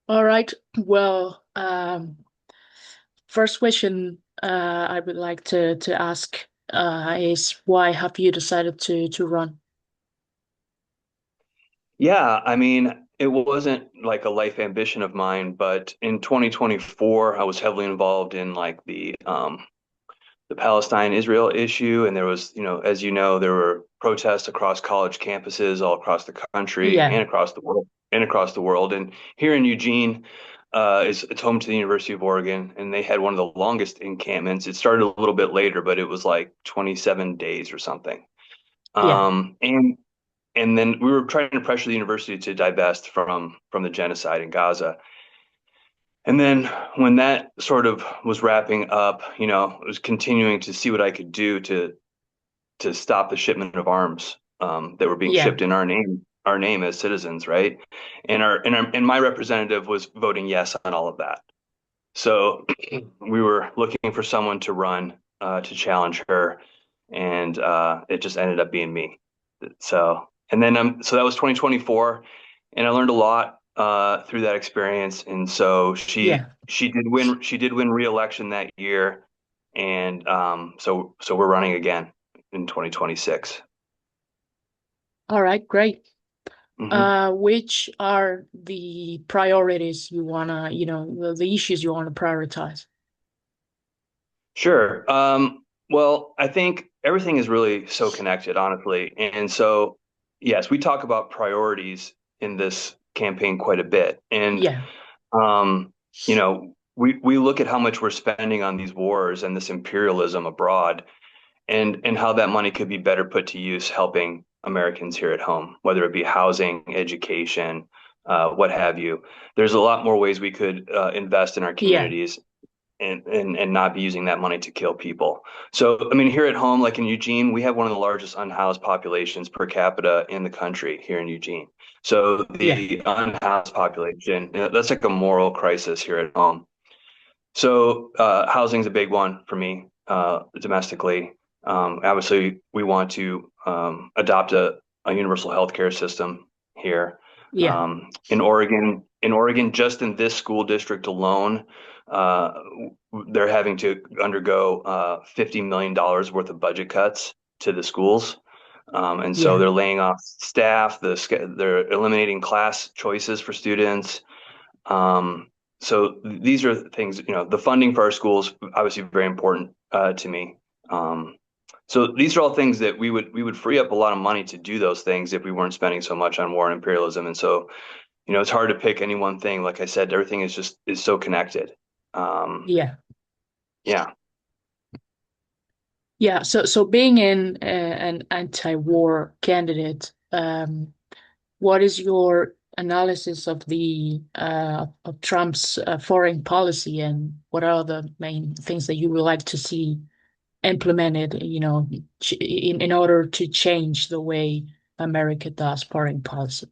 All right. Well, first question I would like to ask is why have you decided to run? Yeah, I mean, it wasn't like a life ambition of mine, but in 2024, I was heavily involved in like the Palestine-Israel issue, and there was, as you know, there were protests across college campuses all across the country Yeah, and across the world and across the world. And here in Eugene, it's home to the University of Oregon, and they had one of the longest encampments. It started a little bit later, but it was like 27 days or something. yeah, And then we were trying to pressure the university to divest from the genocide in Gaza. And then when that sort of was wrapping up, I was continuing to see what I could do to stop the shipment of arms that were being yeah. shipped in our name as citizens, right? And my representative was voting yes on all of that. So we were looking for someone to run to challenge her, and it just ended up being me. So that was 2024, and I learned a lot through that experience. And so Yeah. she did win re-election that year, and so we're running again in 2026. All right, great. Hmm. Which are the priorities you wanna, the issues you want to prioritize? Sure. Well, I think everything is really so connected, honestly. And so, yes, we talk about priorities in this campaign quite a bit. And Yeah, um, we look at how much we're spending on these wars and this imperialism abroad, and how that money could be better put to use helping Americans here at home, whether it be housing, education, what have you. There's a lot more ways we could invest in our yeah, communities and not be using that money to kill people. So, I mean, here at home, like in Eugene, we have one of the largest unhoused populations per capita in the country here in Eugene. So yeah, the unhoused population, that's like a moral crisis here at home. So housing's a big one for me domestically. Obviously, we want to adopt a universal healthcare system here. yeah, In Oregon, just in this school district alone, uh, they're having to undergo $50 million worth of budget cuts to the schools. And so yeah, they're laying off staff, they're eliminating class choices for students. Um, so these are things, the funding for our schools obviously very important to me. Um, so these are all things that we would free up a lot of money to do those things if we weren't spending so much on war and imperialism. And so, it's hard to pick any one thing. Like I said, everything is so connected. Um, yeah. yeah. Yeah, so being an anti-war candidate, what is your analysis of the of Trump's foreign policy, and what are the main things that you would like to see implemented, in order to change the way America does foreign policy?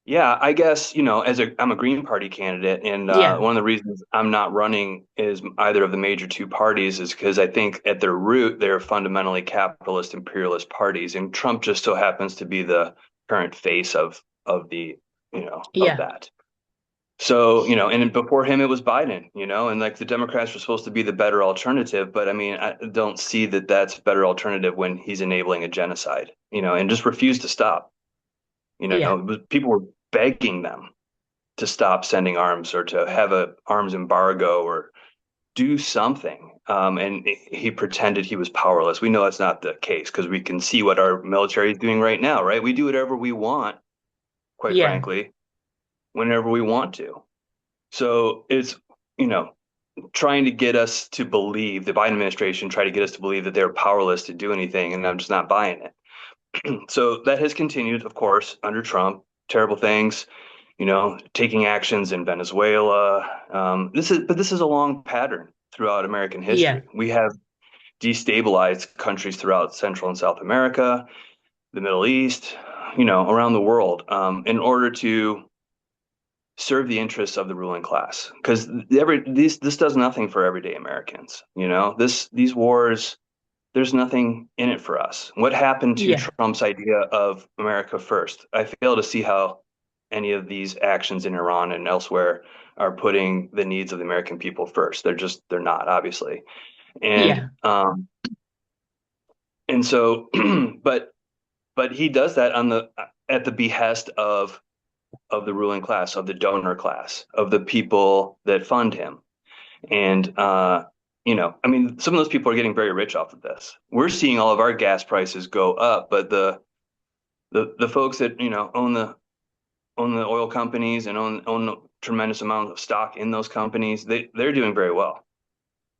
Yeah, I guess, I'm a Green Party candidate, and Yeah, one of the reasons I'm not running is either of the major two parties is because I think at their root they're fundamentally capitalist imperialist parties, and Trump just so happens to be the current face of the, of yeah, that. So, and before him it was Biden, and like the Democrats were supposed to be the better alternative, but I mean, I don't see that that's a better alternative when he's enabling a genocide, and just refuse to stop. yeah, People were begging them to stop sending arms or to have a arms embargo or do something. And he pretended he was powerless. We know that's not the case because we can see what our military is doing right now, right? We do whatever we want, quite yeah, frankly, whenever we want to. So it's, you know, trying to get us to believe, the Biden administration tried to get us to believe that they're powerless to do anything, and I'm just not buying it. So that has continued, of course, under Trump. Terrible things, taking actions in Venezuela. This is a long pattern throughout American yeah, history. We have destabilized countries throughout Central and South America, the Middle East, around the world, in order to serve the interests of the ruling class. Because this does nothing for everyday Americans. These wars, there's nothing in it for us. What happened to yeah, Trump's idea of America first? I fail to see how any of these actions in Iran and elsewhere are putting the needs of the American people first. They're not, obviously. And Yeah. and so but he does that on the at the behest of the ruling class, of the donor class, of the people that fund him. And I mean, some of those people are getting very rich off of this. We're seeing all of our gas prices go up, but the folks that own the oil companies and own a tremendous amount of stock in those companies, they're doing very well.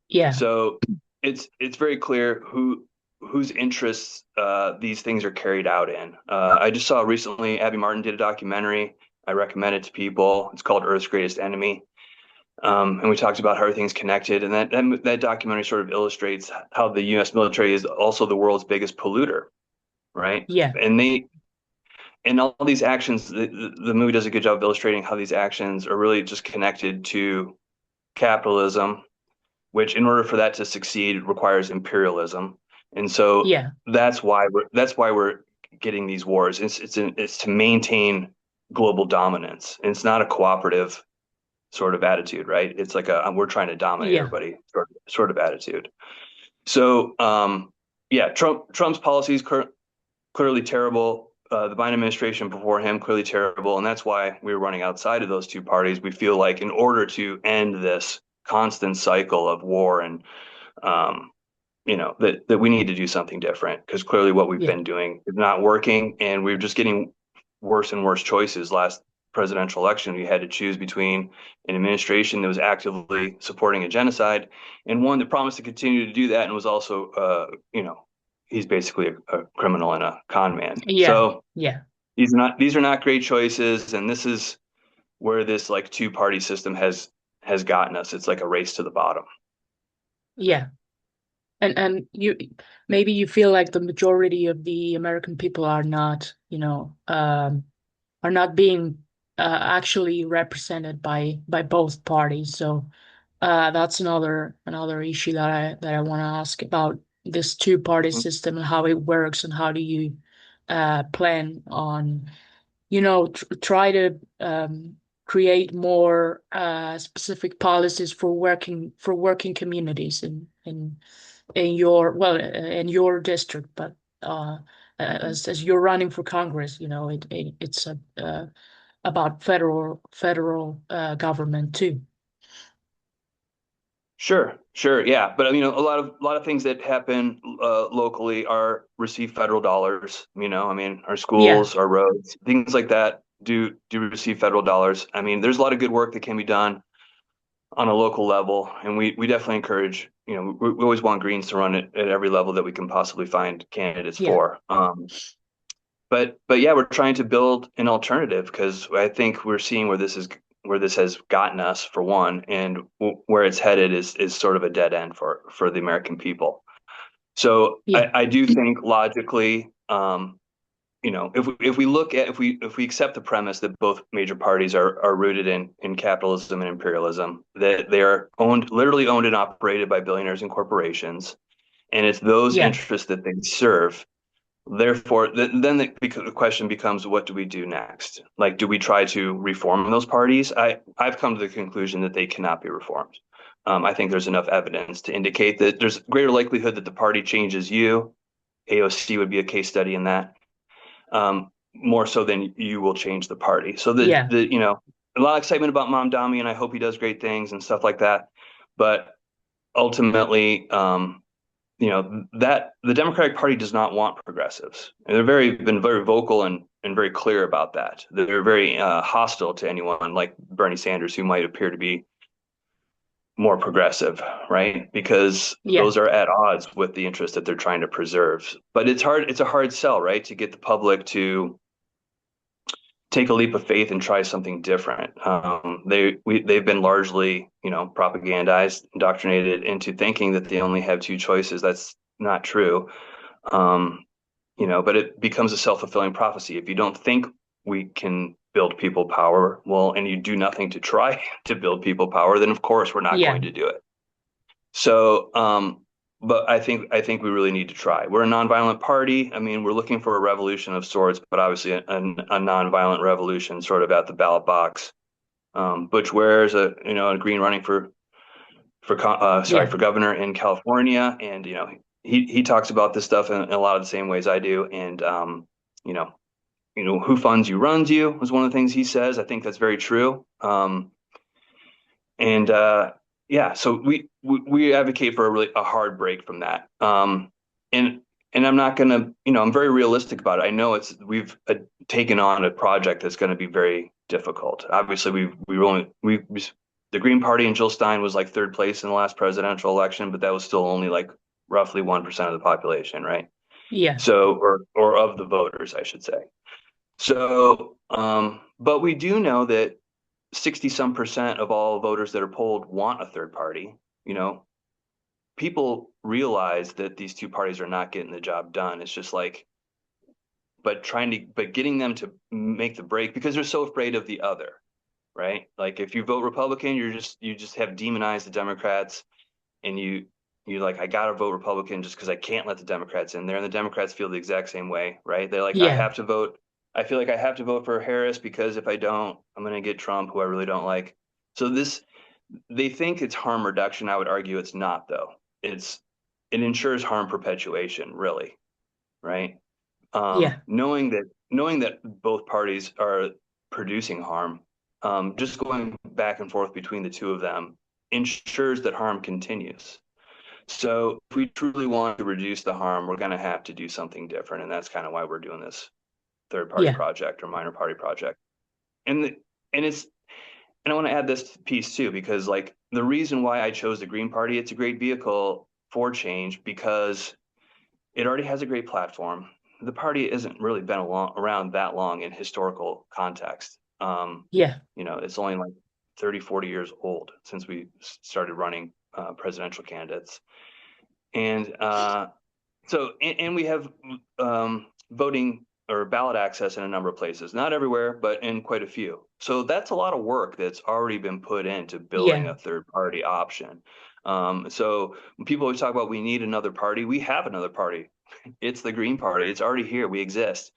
Yeah. So it's very clear whose interests these things are carried out in. I just saw recently Abby Martin did a documentary. I recommend it to people. It's called Earth's Greatest Enemy. And we talked about how everything's connected, and that documentary sort of illustrates how the U.S. military is also the world's biggest polluter, right? Yeah. And all these actions, the movie does a good job of illustrating how these actions are really just connected to capitalism, which in order for that to succeed requires imperialism. And so Yeah. that's why we're getting these wars. It's to maintain global dominance. And it's not a cooperative sort of attitude, right? It's like we're trying to dominate Yeah. everybody sort of attitude. So yeah, Trump's policies clearly terrible. The Biden administration before him clearly terrible, and that's why we were running outside of those two parties. We feel like in order to end this constant cycle of war and um, that we need to do something different because clearly what we've Yeah. been doing is not working, and we're just getting worse and worse choices. Last presidential election, we had to choose between an administration that was actively supporting a genocide and one that promised to continue to do that and was also, he's basically a criminal and a con man. Yeah. So Yeah. these are not great choices, and this is where this like two-party system has gotten us. It's like a race to the bottom. Yeah. And you maybe you feel like the majority of the American people are not, are not being actually represented by both parties. So that's another issue that I want to ask about this two-party system and how it works and how do you plan on try to create more specific policies for working communities in your in your district, but as you're running for Congress, it's about federal government too. Sure, sure, yeah, but I mean, a lot of things that happen locally are receive federal dollars. I mean, our Yeah, schools, our roads, things like that do receive federal dollars. I mean, there's a lot of good work that can be done on a local level, and we definitely encourage. We always want Greens to run it at every level that we can possibly find candidates yeah, for. But yeah, we're trying to build an alternative because I think we're seeing where this has gotten us for one, and where it's headed is sort of a dead end for the American people. So yeah, I do think logically, if we look at if we accept the premise that both major parties are rooted in capitalism and imperialism, that they are literally owned and operated by billionaires and corporations, and it's those yeah, interests that they serve. Therefore, then the question becomes, what do we do next? Like, do we try to reform those parties? I've come to the conclusion that they cannot be reformed. I think there's enough evidence to indicate that there's greater likelihood that the party changes you. AOC would be a case study in that, more so than you will change the party. So yeah, a lot of excitement about Mom Dami, and I hope he does great things and stuff like that. But ultimately, that the Democratic Party does not want progressives. And been very vocal and very clear about that. They're very hostile to anyone like Bernie Sanders, who might appear to be more progressive, right? Because yeah, those are at odds with the interest that they're trying to preserve. But it's hard. It's a hard sell, right? To get the public to take a leap of faith and try something different. They've been largely, propagandized, indoctrinated into thinking that they only have two choices. That's not true. Um, but it becomes a self-fulfilling prophecy. If you don't think we can build people power, well, and you do nothing to try to build people power, then of course we're not yeah, going to do it. So, but I think we really need to try. We're a nonviolent party. I mean, we're looking for a revolution of sorts, but obviously a nonviolent revolution, sort of at the ballot box. Butch Ware is a Green running Yeah. for governor in California, and he talks about this stuff in a lot of the same ways I do. And you know who funds you runs you was one of the things he says. I think that's very true. And yeah, so we advocate for a hard break from that. And I'm not gonna, I'm very realistic about it. I know we've taken on a project that's going to be very difficult. Obviously, we the Green Party and Jill Stein was like third place in the last presidential election, but that was still only like roughly 1% of the population, right? Yeah. So, or of the voters, I should say. So, but we do know that 60 some percent of all voters that are polled want a third party. You know, people realize that these two parties are not getting the job done. It's just like, but getting them to make the break because they're so afraid of the other, right? Like if you vote Republican, you just have demonized the Democrats, and you like, I gotta vote Republican just because I can't let the Democrats in there. And the Democrats feel the exact same way, right? They're like, Yeah. I feel like I have to vote for Harris because if I don't, I'm gonna get Trump, who I really don't like. So they think it's harm reduction. I would argue it's not, though. It ensures harm perpetuation, really, right? Yeah. Knowing that both parties are producing harm, just going back and forth between the two of them ensures that harm continues. So if we truly want to reduce the harm, we're going to have to do something different, and that's kind of why we're doing this third party Yeah. project or minor party project. And the, and it's and I want to add this piece too, because like the reason why I chose the Green Party, it's a great vehicle for change because it already has a great platform. The party isn't really been around that long in historical context. Yeah. It's only like 30, 40 years old since we started running presidential candidates. And and we have voting or ballot access in a number of places, not everywhere, but in quite a few. So that's a lot of work that's already been put into building Yeah. a third party option. So when people always talk about we need another party, we have another party. It's the Green Party. It's already here. We exist.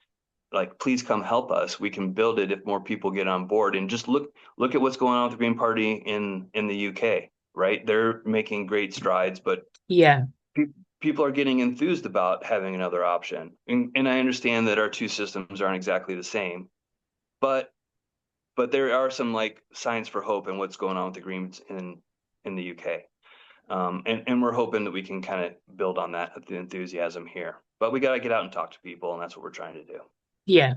Like, please come help us. We can build it if more people get on board. And just look at what's going on with the Green Party in the UK, right? They're making great strides, but Yeah. people are getting enthused about having another option. And I understand that our two systems aren't exactly the same, but there are some like signs for hope in what's going on with the Greens in the UK. And we're hoping that we can kind of build on that the enthusiasm here. But we got to get out and talk to people, and that's what we're trying to do. Yeah.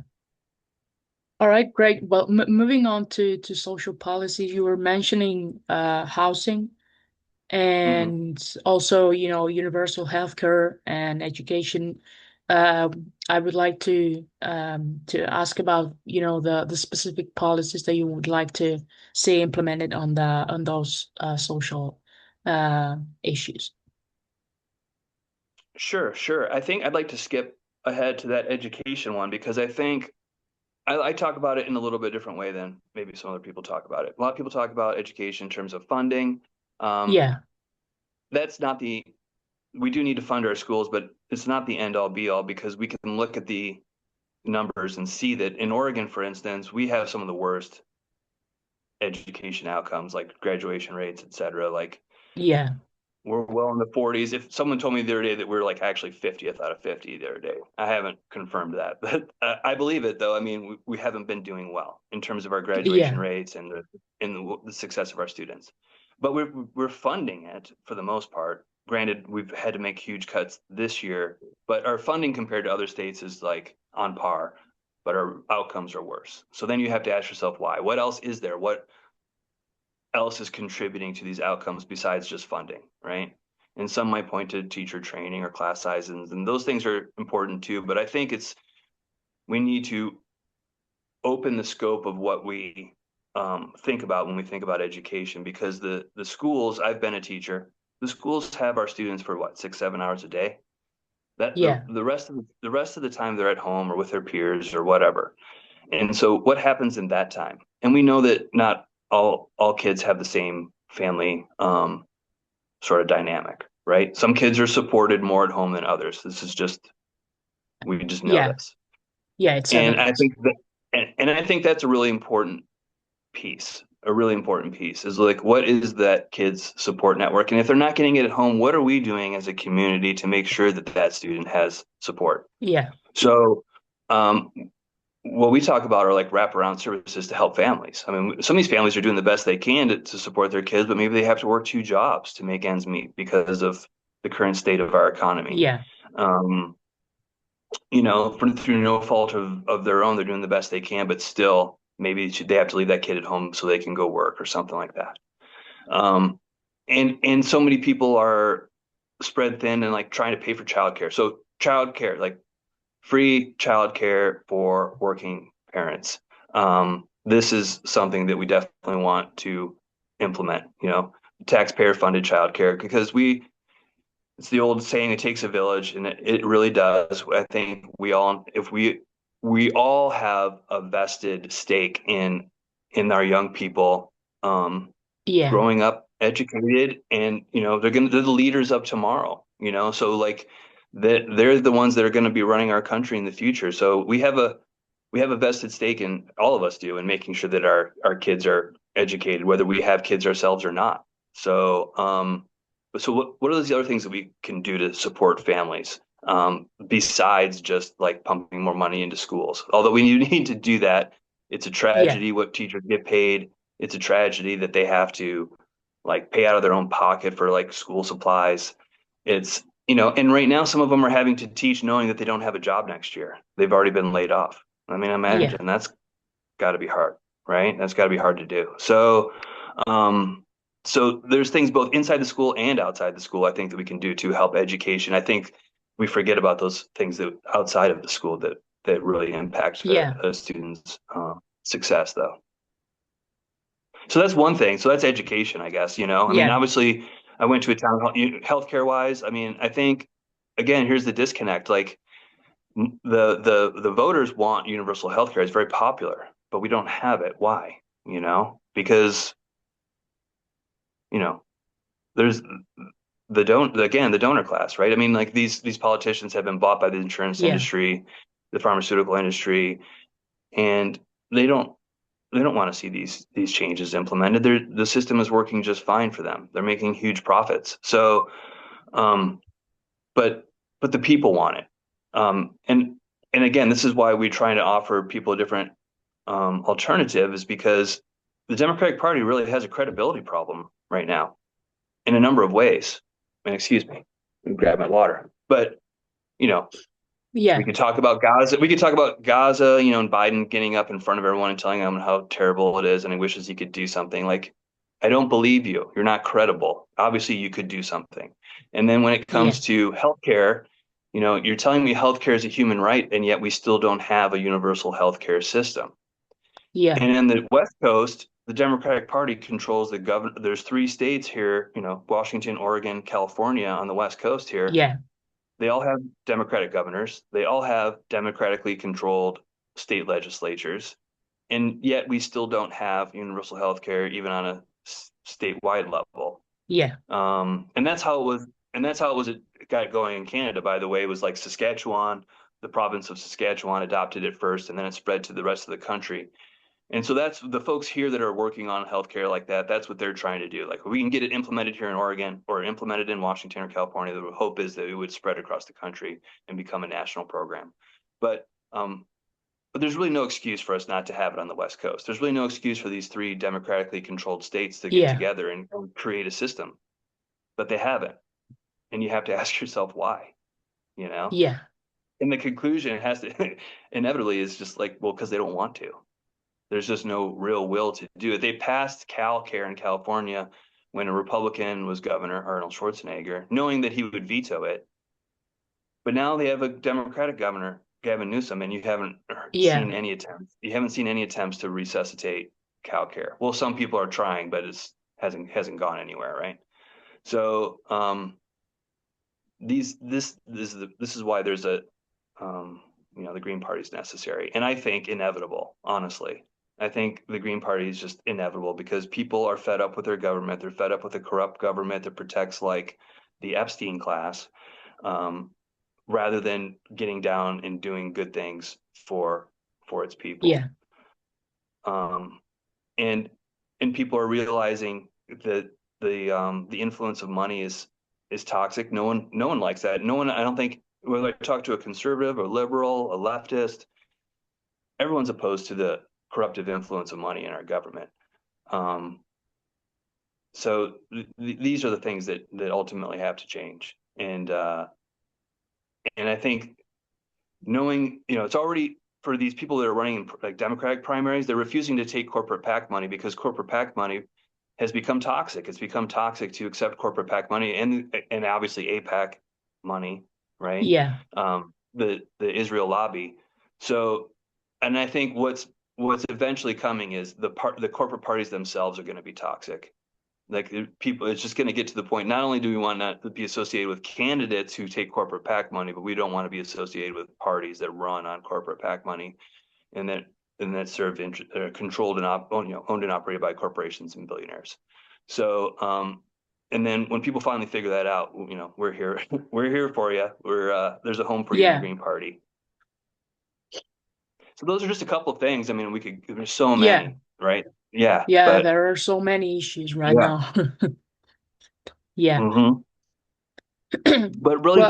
All right, great. Well, m moving on to social policy, you were mentioning housing Mm-hmm. and also, universal healthcare and education. I would like to ask about, the specific policies that you would like to see implemented on those social issues. Sure, sure. I think I'd like to skip ahead to that education one because I think I talk about it in a little bit different way than maybe some other people talk about it. A lot of people talk about education in terms of funding. Um, Yeah, that's not the We do need to fund our schools, but it's not the end all be all because we can look at the numbers and see that in Oregon, for instance, we have some of the worst education outcomes, like graduation rates, et cetera. Like yeah, we're well in the 40s. If someone told me the other day that we're like actually 50th out of 50 the other day, I haven't confirmed that, but I believe it though. I mean, we haven't been doing well in terms of our graduation yeah, rates and the success of our students. But we're funding it for the most part. Granted, we've had to make huge cuts this year, but our funding compared to other states is like on par, but our outcomes are worse. So then you have to ask yourself why. What else is there? What else is contributing to these outcomes besides just funding, right? And some might point to teacher training or class sizes, and those things are important too. But I think we need to open the scope of what we think about when we think about education, because the schools, I've been a teacher, the schools have our students for what, 6, 7 hours a day. That yeah, the rest of the time they're at home or with their peers or whatever. And so what happens in that time? And we know that not all kids have the same family sort of dynamic. right? Some kids are supported more at home than others. This is just, we just know Yeah. this. Yeah, it's And I evidence. think that, and I think that's a really important piece. A really important piece is like, what is that kid's support network? And if they're not getting it at home, what are we doing as a community to make sure that that student has support? Yeah. So, um, what we talk about are like wraparound services to help families. I mean, some of these families are doing the best they can to support their kids, but maybe they have to work two jobs to make ends meet because of the current state of our economy. Yeah. Um, through no fault of their own, they're doing the best they can, but still, maybe they have to leave that kid at home so they can go work or something like that. Um, and so many people are spread thin and like trying to pay for childcare. So childcare, like free childcare for working parents. This is something that we definitely want to implement, taxpayer funded childcare because it's the old saying, it takes a village, and it really does. I think we all have a vested stake in our young people Yeah. growing up educated, and they're the leaders of tomorrow. So like they're the ones that are going to be running our country in the future. So we have a vested stake, in all of us do, in making sure that our kids are educated, whether we have kids ourselves or not. So what are those other things that we can do to support families, besides just like pumping more money into schools? Although we need to do that, it's a Yeah. tragedy what teachers get paid. It's a tragedy that they have to like pay out of their own pocket for like school supplies. And right now some of them are having to teach knowing that they don't have a job next year. They've already been laid off. I mean, Yeah. imagine that's got to be hard, right? That's got to be hard to do. Um, so there's things both inside the school and outside the school I think that we can do to help education. I think we forget about those things that outside of the school that really impact Yeah. a student's success, though. So that's one thing. So that's education, I guess. I mean, Yeah. obviously, I went to a town hall, healthcare wise. I mean, I think again, here's the disconnect. Like the voters want universal healthcare. It's very popular, but we don't have it. Why? Because you know there's the donor class, right? I mean, like these politicians have been bought by the insurance Yeah. industry, the pharmaceutical industry, and they don't they don't want to see these changes implemented. The system is working just fine for them. They're making huge profits. So, um, but the people want it. And again, this is why we're trying to offer people a different alternative, is because the Democratic Party really has a credibility problem right now in a number of ways. And excuse me, let me grab my water. But you know, we Yeah. could talk about Gaza. We could talk about Gaza, and Biden getting up in front of everyone and telling them how terrible it is, and he wishes he could do something. Like, I don't believe you. You're not credible. Obviously, you could do something. And then when it Yeah. comes to healthcare, you're telling me healthcare is a human right, and yet we still don't have a universal healthcare system. Yeah. And in the West Coast, the Democratic Party controls the governor. There's three states here, Washington, Oregon, California on the West Coast here. Yeah. They all have Democratic governors. They all have democratically controlled state legislatures. And yet we still don't have universal health care even on a statewide level. Yeah. And that's how it was. And that's how it got going in Canada, by the way. It was like Saskatchewan, the province of Saskatchewan adopted it first, and then it spread to the rest of the country. And so that's the folks here that are working on healthcare like that. That's what they're trying to do. Like, if we can get it implemented here in Oregon or implemented in Washington or California, the hope is that it would spread across the country and become a national program. But um, but there's really no excuse for us not to have it on the West Coast. There's really no excuse for these three democratically controlled states to get Yeah. together and create a system, but they haven't. And you have to ask yourself why, you know? Yeah. And the conclusion has to inevitably is just like, well, because they don't want to. There's just no real will to do it. They passed CalCare in California when a Republican was governor, Arnold Schwarzenegger, knowing that he would veto it. But now they have a Democratic governor, Gavin Newsom, and you haven't Yeah. seen any attempts. You haven't seen any attempts to resuscitate CalCare. Well, some people are trying, but it hasn't gone anywhere, right? So this is why there's the Green Party is necessary, and I think inevitable. Honestly, I think the Green Party is just inevitable because people are fed up with their government. They're fed up with a corrupt government that protects like the Epstein class, um, rather than getting down and doing good things for its people. Yeah. Um, and and people are realizing that the influence of money is toxic. No one likes that. No one, I don't think, whether I talk to a conservative, a liberal, a leftist, everyone's opposed to the corruptive influence of money in our government. Um, so these are the things that ultimately have to change. And I think knowing, it's already, for these people that are running in like Democratic primaries, they're refusing to take corporate PAC money because corporate PAC money has become toxic. It's become toxic to accept corporate PAC money and obviously APAC money, right? Yeah. The Israel lobby. So, and I think what's eventually coming is the corporate parties themselves are going to be toxic. Like people, it's just going to get to the point. Not only do we want not to be associated with candidates who take corporate PAC money, but we don't want to be associated with parties that run on corporate PAC money and that serve controlled and owned and operated by corporations and billionaires. So, and then when people finally figure that out, we're here. We're here for you. There's a home for you in the Yeah. Green Party. So those are just a couple of things. I mean, there's so Yeah. many, right? Yeah, Yeah. but There are so many issues right yeah. now. Yeah. Hmm. Well, But really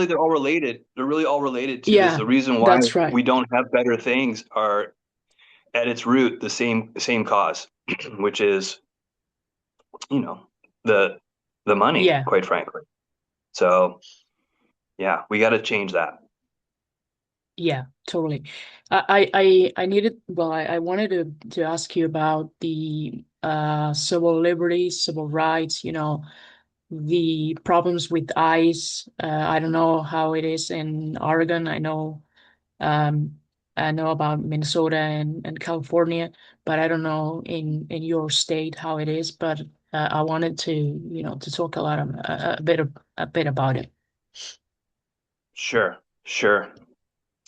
they're all related. They're really all related to this. yeah, The reason why that's right. we don't have better things are at its root the same cause, which is, you know, the the money, Yeah. quite frankly. So yeah, we got to change that. Yeah, totally. I needed, well, I wanted to ask you about the civil liberties, civil rights, the problems with ICE. I don't know how it is in Oregon. Um I know about Minnesota and California, but I don't know in your state how it is. But I wanted to talk a bit about it. Sure, sure.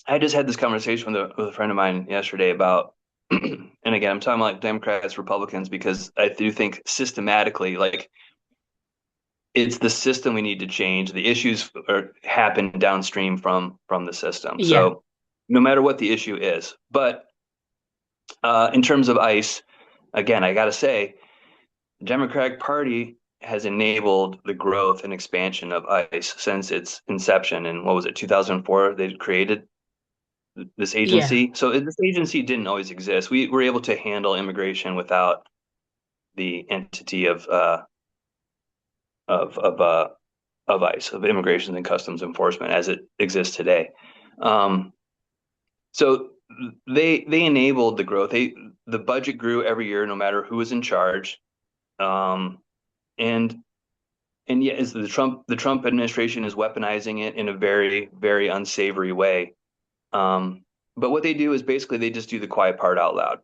I just had this conversation with a friend of mine yesterday about, and again, I'm talking about like Democrats, Republicans, because I do think systematically, like it's the system we need to change. The issues happen downstream from the system. Yeah, So no matter what the issue is, but in terms of ICE, again, I got to say, the Democratic Party has enabled the growth and expansion of ICE since its inception. And what was it, 2004? They created this yeah, agency. So this agency didn't always exist. We were able to handle immigration without the entity of of uh, of ICE, of Immigration and Customs Enforcement, as it exists today. Um, so they enabled the growth. The budget grew every year, no matter who was in charge. Um, and and yet, as the Trump administration is weaponizing it in a very very unsavory way. Um, but what they do is basically they just do the quiet part out loud.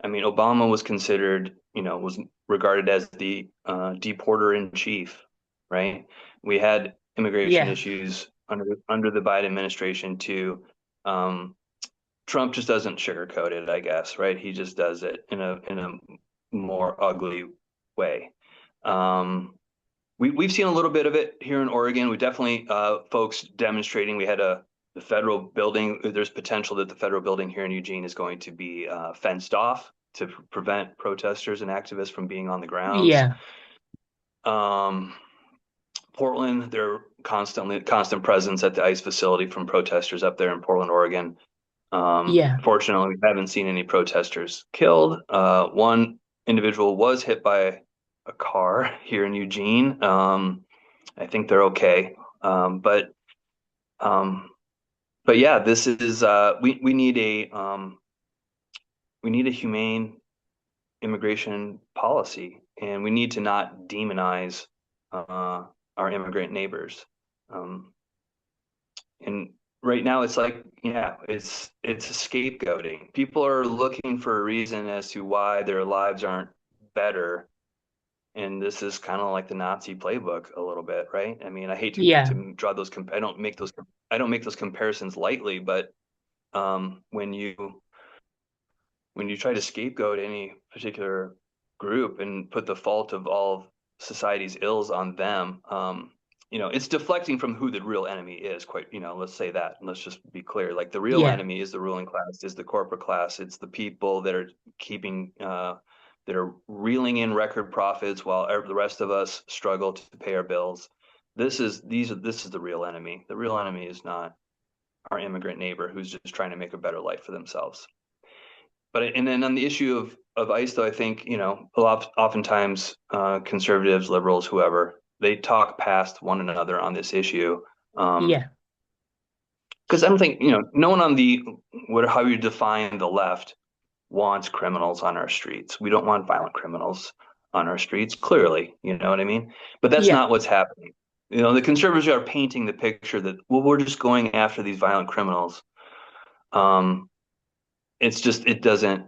I mean, Obama was considered, was regarded as the deporter in chief, right? We had immigration yeah, issues under the Biden administration too. Um, Trump just doesn't sugarcoat it, I guess, right? He just does it in a more ugly way. Um, we've seen a little bit of it here in Oregon. We definitely folks demonstrating. We had the federal building. There's potential that the federal building here in Eugene is going to be fenced off to prevent protesters and activists from being on the grounds. yeah, Um, Portland, there are constant presence at the ICE facility from protesters up there in Portland, Oregon. yeah, Fortunately, we haven't seen any protesters killed. One individual was hit by a car here in Eugene. I think they're okay. Um, but yeah, this is we need a humane immigration policy, and we need to not demonize our immigrant neighbors. Um, and right now, it's like, yeah, it's scapegoating. People are looking for a reason as to why their lives aren't better. And this is kind of like the Nazi playbook a little bit, right? I mean, I hate yeah, to draw those. I don't make those comparisons lightly, but when you try to scapegoat any particular group and put the fault of all society's ills on them. It's deflecting from who the real enemy is. Quite, let's say that. And let's just be clear. Like the real Yeah. enemy is the ruling class, is the corporate class. It's the people that are that are reeling in record profits while the rest of us struggle to pay our bills. This is the real enemy. The real enemy is not our immigrant neighbor who's just trying to make a better life for themselves. And then on the issue of ICE, though, I think oftentimes conservatives, liberals, whoever, they talk past one another on this issue. Yeah. Because I don't think no one on the how you define the left wants criminals on our streets. We don't want violent criminals on our streets. Clearly, you know what I mean. But that's Yeah. not what's happening. The conservatives are painting the picture that, well, we're just going after these violent criminals. Um, it doesn't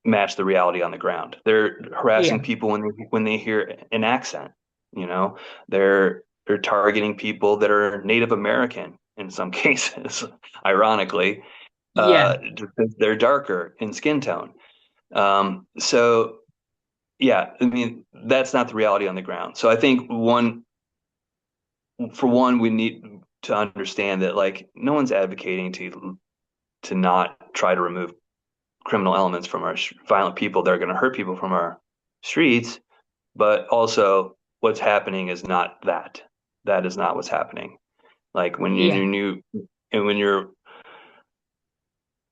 match the reality on the ground. They're harassing Yeah. people when they hear an accent. You know, they're targeting people that are Native American in some cases, ironically, Yeah. because they're darker in skin tone. So yeah, I mean that's not the reality on the ground. So I think for one, we need to understand that like no one's advocating to not try to remove criminal elements from our violent people that are going to hurt people from our streets. But also, what's happening is not that. That is not what's happening. Like Yeah. when you're,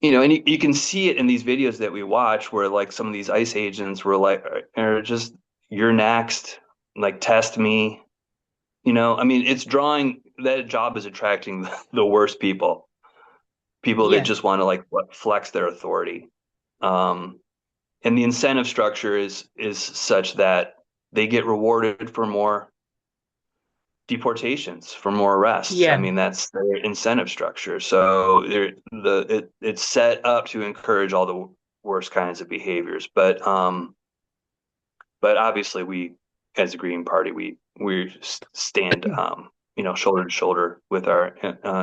and you can see it in these videos that we watch where like some of these ICE agents were like, are just, you're next, like test me. I mean, it's drawing, that job is attracting the worst people that Yeah. just want to like flex their authority. Um, and the incentive structure is such that they get rewarded for more deportations, for more arrests. I Yeah. mean, that's their incentive structure. So it's set up to encourage all the worst kinds of behaviors. But obviously, we as a Green Party, we stand shoulder to shoulder with our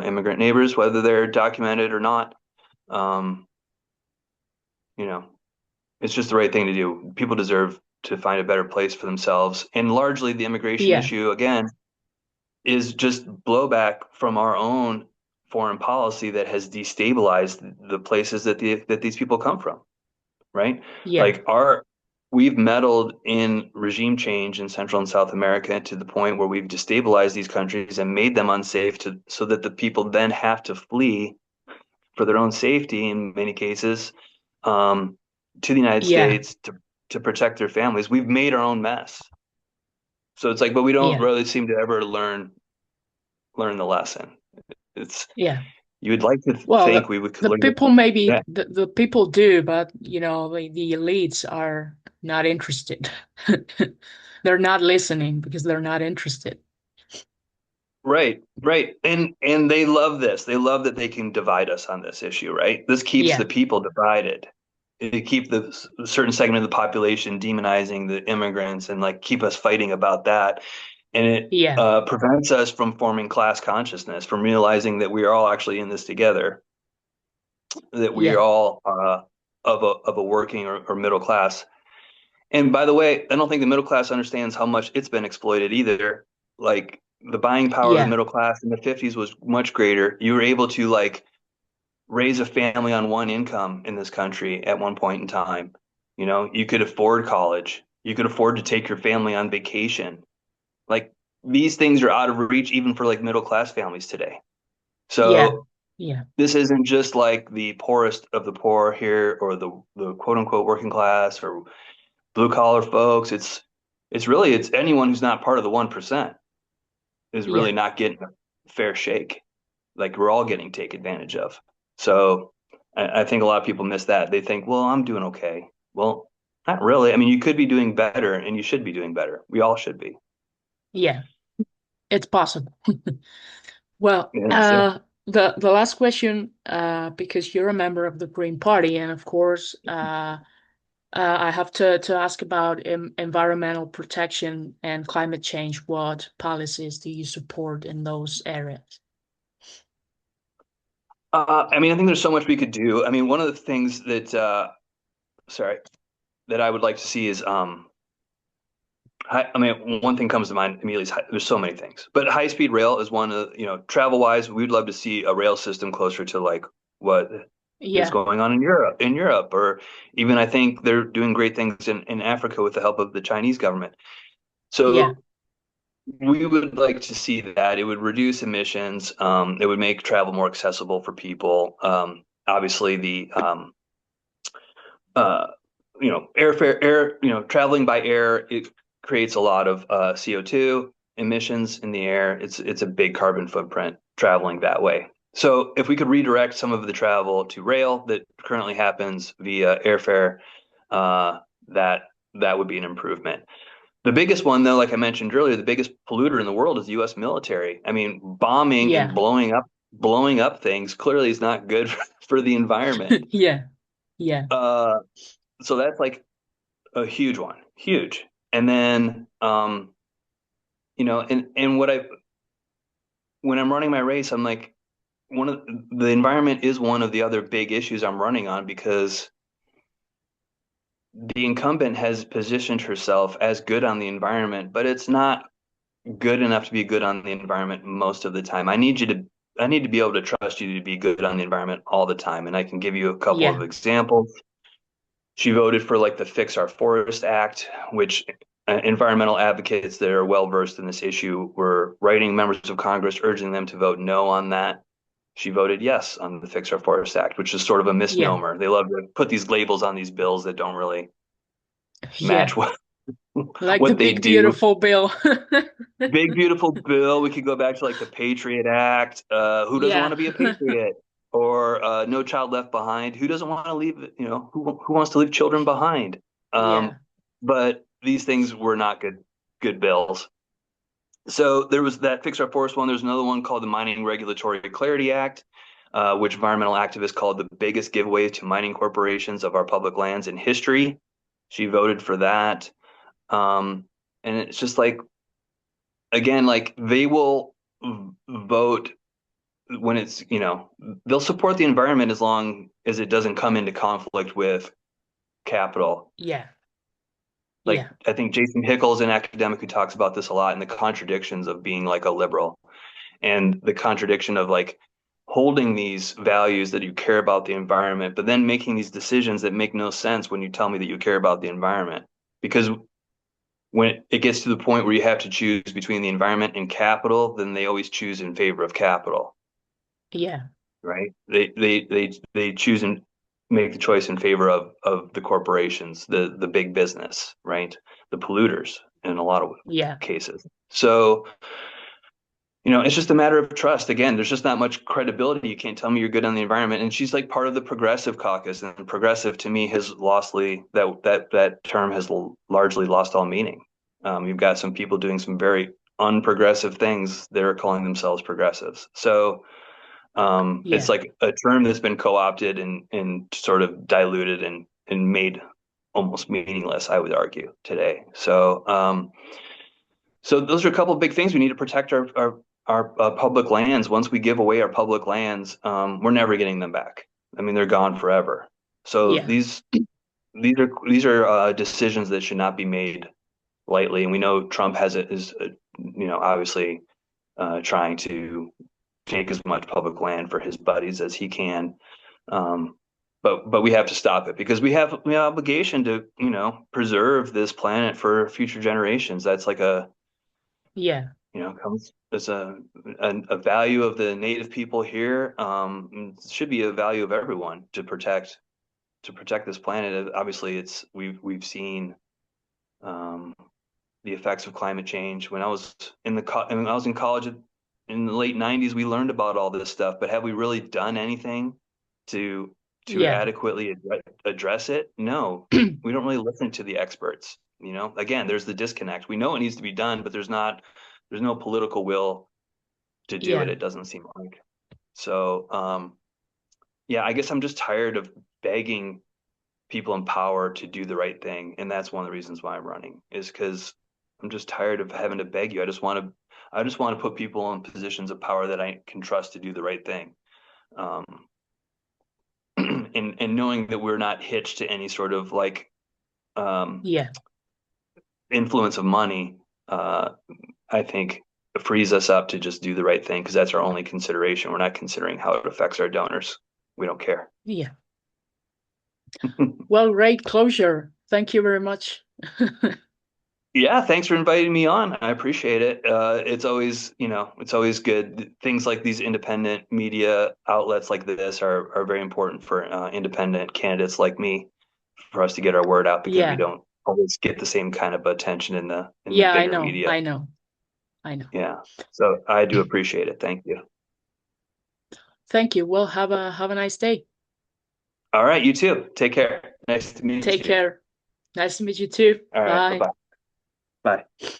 immigrant neighbors, whether they're documented or not. Um, you know, it's just the right thing to do. People deserve to find a better place for themselves. And largely the immigration Yeah. issue, again, is just blowback from our own foreign policy that has destabilized the places that these people come from, right? Yeah. Like we've meddled in regime change in Central and South America to the point where we've destabilized these countries and made them unsafe so that the people then have to flee for their own safety in many cases, um, to the United Yeah. States to protect their families. We've made our own mess. So it's like, but we don't Yeah. really seem to ever learn the lesson. It's Yeah. You would like to Well, think we would the learn people it. maybe Yeah, the people do, but the elites are not interested. They're not listening because they're not interested. right, right. And they love this. They love that they can divide us on this issue, right? This keeps the Yeah. people divided. It keep the certain segment of the population demonizing the immigrants and like keep us fighting about that. And it Yeah. prevents us from forming class consciousness, from realizing that we are all actually in this together, that we are Yeah. all of a working or middle class. And by the way, I don't think the middle class understands how much it's been exploited either. Like the buying power of the Yeah. middle class in the 50s was much greater. You were able to like raise a family on one income in this country at one point in time. You could afford college. You could afford to take your family on vacation. Like these things are out of reach even for like middle class families today. Yeah. So Yeah. this isn't just like the poorest of the poor here or the quote unquote working class or blue collar folks. It's anyone who's not part of the 1% is really Yeah. not getting a fair shake. Like we're all getting taken advantage of. So I think a lot of people miss that. They think, well, I'm doing okay. Well, not really. I mean, you could be doing better and you should be doing better. We all should be. Yeah. It's possible. Well, Yes, yeah. the last question, because you're a member of the Green Party, and of course, I have to ask about environmental protection and climate change. What policies do you support in those areas? I mean, I think there's so much we could do. I mean, one of the things sorry, that I would like to see is I mean, one thing comes to mind immediately is there's so many things, but high speed rail is one of, travel wise, we'd love to see a rail system closer to like what is Yeah, going on in Europe, or even I think they're doing great things in Africa with the help of the Chinese government. yeah, So we would like to see that. It would reduce emissions. It would make travel more accessible for people. Obviously, uh, traveling by air, it creates a lot of CO2 emissions in the air. It's a big carbon footprint traveling that way. So if we could redirect some of the travel to rail that currently happens via airfare, uh, that that would be an improvement. The biggest one, though, like I mentioned earlier, the biggest polluter in the world is the U.S. military. I mean, bombing and yeah, blowing up things clearly is not good for the environment. yeah, yeah, Uh, so that's like a huge one, huge. And then, and what I when I'm running my race, I'm like, one of the environment is one of the other big issues I'm running on because the incumbent has positioned herself as good on the environment, but it's not good enough to be good on the environment most of the time. I need to be able to trust you to be good on the environment all the time. And I can give you a couple of yeah, examples. She voted for like the Fix Our Forest Act, which environmental advocates that are well versed in this issue were writing members of Congress urging them to vote no on that. She voted yes on the Fix Our Forest Act, which is sort of a yeah, misnomer. They love to put these labels on these bills that don't really yeah. match what Like the what they big do. beautiful bill. Big beautiful bill. We could go back to like the Patriot Act. Who doesn't want Yeah, to be a patriot? Or No Child Left Behind. Who doesn't want to leave? Who wants to leave children behind? yeah, Um, but these things were not good bills. So there was that Fix Our Forest one. There's another one called the Mining Regulatory Clarity Act, which environmental activists called the biggest giveaway to mining corporations of our public lands in history. She voted for that. Um, and it's just like, again, like they will vote when they'll support the environment as long as it doesn't come into conflict with capital. yeah, Like yeah, I think Jason Hickel is an academic who talks about this a lot, and the contradictions of being like a liberal and the contradiction of like holding these values that you care about the environment, but then making these decisions that make no sense when you tell me that you care about the environment. Because when it gets to the point where you have to choose between the environment and capital, then they always choose in favor of capital, yeah, right? They choose and make the choice in favor of the corporations, the big business, right? The polluters in a lot of yeah, cases. So, it's just a matter of trust. Again, there's just not much credibility. You can't tell me you're good on the environment. And she's like part of the progressive caucus, and progressive to me has that term has largely lost all meaning. You've got some people doing some very unprogressive things that are calling themselves progressives. So it's yeah, like a term that's been co-opted and sort of diluted and made almost meaningless, I would argue today. So those are a couple of big things. We need to protect our public lands. Once we give away our public lands, we're never getting them back. I mean, they're gone forever. So yeah, these are decisions that should not be made lightly. And we know Trump is obviously trying to take as much public land for his buddies as he can. Um, but we have to stop it because we have obligation to preserve this planet for future generations. That's like yeah, comes as a value of the native people here. It should be a value of everyone to protect this planet. Obviously, we've seen um, the effects of climate change. When I was in college in the late '90s, we learned about all this stuff, but have we really done anything to yeah, adequately address it? No, we don't really listen to the experts. Again, there's the disconnect. We know it needs to be done, but there's no political will to do it. yeah, It doesn't seem like. So, yeah, I guess I'm just tired of begging people in power to do the right thing, and that's one of the reasons why I'm running is because I'm just tired of having to beg you. I just want to put people in positions of power that I can trust to do the right thing. Um, and knowing that we're not hitched to any sort of like um, yeah, influence of money, I think frees us up to just do the right thing because that's our only consideration. We're not considering how it affects our donors. We don't care. Yeah. Well, great closure. Thank you very much. Yeah, thanks for inviting me on. I appreciate it. It's always, it's always good. Things like these independent media outlets like this are very important for independent candidates like me, for us to get our word out because we Yeah. don't always get the same kind of attention in the Yeah, I bigger know. media. I know. I know. Yeah. So I do appreciate it. Thank you. Thank you. Well, have a nice day. All right, you too. Take care. Nice to meet Take you. care. Nice to meet you too. All right, Bye. bye-bye. Bye.